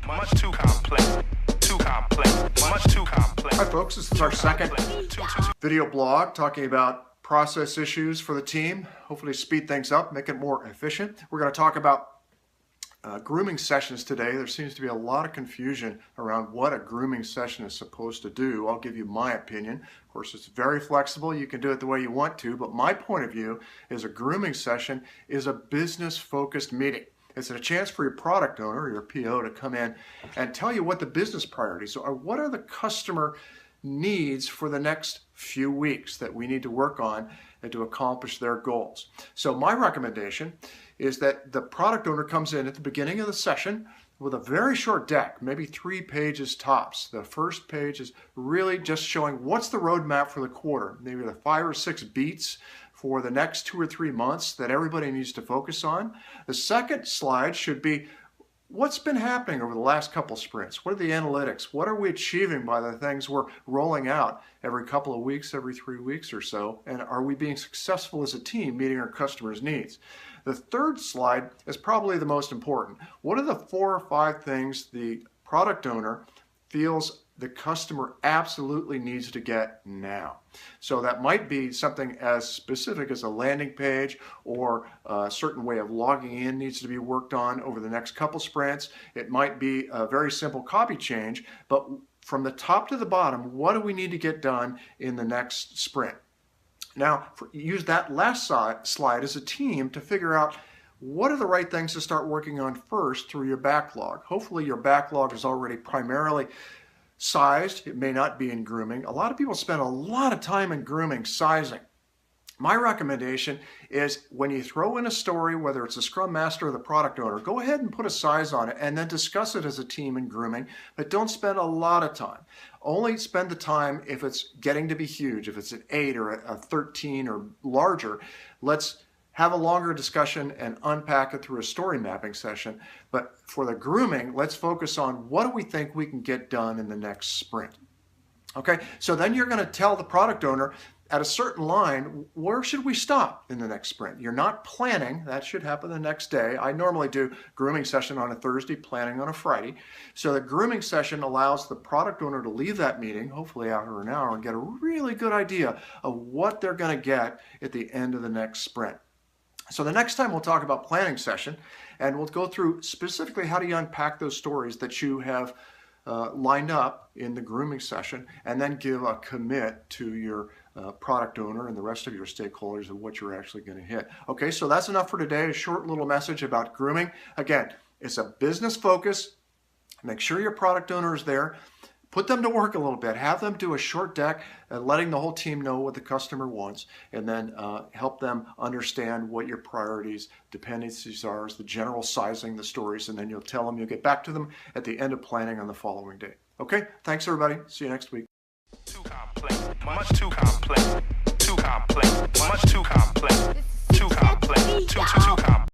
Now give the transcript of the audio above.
much too complex, too complex, much too complex. Hi folks, this is our second video blog talking about process issues for the team. Hopefully speed things up, make it more efficient. We're going to talk about grooming sessions today. There seems to be a lot of confusion around what a grooming session is supposed to do. I'll give you my opinion. Of course, it's very flexible. You can do it the way you want to, but my point of view is a grooming session is a business-focused meeting. It's a chance for your product owner, your PO, to come in and tell you what the business priorities are. What are the customer needs for the next few weeks that we need to work on and to accomplish their goals. So my recommendation is that the product owner comes in at the beginning of the session with a very short deck, maybe 3 pages tops. The first page is really just showing what's the roadmap for the quarter, maybe the 5 or 6 beats for the next 2 or 3 months that everybody needs to focus on. The second slide should be what's been happening over the last couple sprints. What are the analytics? What are we achieving by the things we're rolling out every couple of weeks, every 3 weeks or so? And are we being successful as a team meeting our customers' needs? The third slide is probably the most important. What are the 4 or 5 things the product owner feels the customer absolutely needs to get now? So that might be something as specific as a landing page, or a certain way of logging in needs to be worked on over the next couple sprints. It might be a very simple copy change, but from the top to the bottom, what do we need to get done in the next sprint? Now, use that last slide as a team to figure out what are the right things to start working on first through your backlog. Hopefully your backlog is already primarily sized. It may not be in grooming. A lot of people spend a lot of time in grooming sizing. My recommendation is when you throw in a story, whether it's a Scrum Master or the product owner, go ahead and put a size on it and then discuss it as a team in grooming, but don't spend a lot of time. Only spend the time if it's getting to be huge, if it's an 8 or a 13 or larger. Let's have a longer discussion and unpack it through a story mapping session. But for the grooming, let's focus on what do we think we can get done in the next sprint. Okay, so then you're going to tell the product owner at a certain line, where should we stop in the next sprint? You're not planning. That should happen the next day. I normally do grooming session on a Thursday, planning on a Friday. So the grooming session allows the product owner to leave that meeting, hopefully after an hour, and get a really good idea of what they're going to get at the end of the next sprint. So the next time we'll talk about planning session, and we'll go through specifically how do you unpack those stories that you have lined up in the grooming session, and then give a commit to your product owner and the rest of your stakeholders of what you're actually going to hit. Okay, so that's enough for today. A short little message about grooming. Again, it's a business focus. Make sure your product owner is there. Put them to work a little bit. Have them do a short deck, letting the whole team know what the customer wants, and then help them understand what your priorities, dependencies are, the general sizing, the stories, and then you'll tell them you'll get back to them at the end of planning on the following day. Okay, thanks everybody. See you next week. Too complex, much too complex, too complex, much too complex, too complex, too complex.